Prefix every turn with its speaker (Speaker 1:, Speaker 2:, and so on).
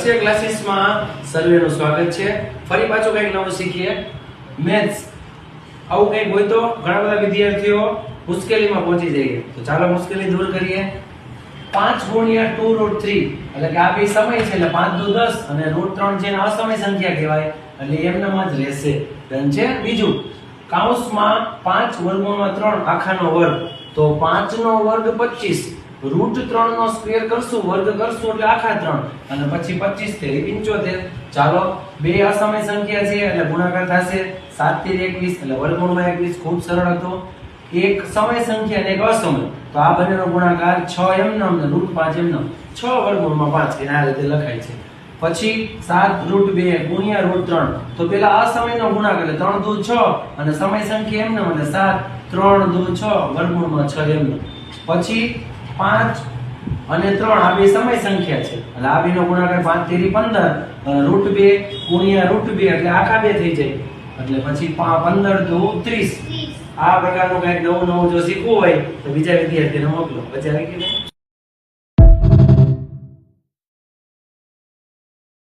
Speaker 1: લક્ષ્ય ક્લાસીસમાં સર્વેનું સ્વાગત છે। ફરી પાછું કંઈક નવું શીખીએ। મેથ્સ આવું કંઈક હોય તો ઘણા બધા વિદ્યાર્થીઓ મુશ્કેલીમાં પહોંચી જાય। તો ચાલો મુશ્કેલી દૂર કરીએ। 5 ગુણ્યા 2 રૂટ 3 એટલે કે આ બે સમય છે એટલે 5 દુ 10 અને રૂટ 3 જેને અસમય સંખ્યા કહેવાય એટલે એમનામ જ રહેશે। ડન છે। બીજું કૌંસમાં 5 વર્ગમૂળમાં 3 આખાનો વર્ગ તો 5 નો વર્ગ 25 રૂટ 3 નો સ્ક્વેર કરશું વર્ગ કરશું એટલે આખા 3 અને પછી 25 થી 75। ચાલો બે અસમય સંખ્યા છે એટલે ગુણાકાર થશે 7 થી 21 એટલે વર્ગમૂળમાં 21 ખૂબ સરળ હતો। એક સમય સંખ્યા અને એક અસમય તો આ બંનેનો ગુણાકાર 6 એમનામ ને રૂટ 5 એમનામ 6 વર્ગમૂળમાં 5 એના રીતે લખાય છે। પછી 7 રૂટ 2 ગુણ્યા રૂટ 3 તો પેલા અસમયનો ગુણાકાર એટલે 3 દુ 6 અને સમય સંખ્યા એમનામ એટલે 7 3 દુ 6 વર્ગમૂળમાં 6 એમનામ। પછી 5 અને 3 આ બે સમય સંખ્યા છે એટલે આ બેનો ગુણાકાર 5 તેરી 15 અને રૂટ 2 ગુણ્યા રૂટ 2 એટલે આખા બે થઈ જાય એટલે પછી 15 દુ 30। આ પ્રકારનું કંઈક નવું જો શીખવું હોય તો બીજા વિદ્યાર્થીને મોકલો। પછી આવી ગયું।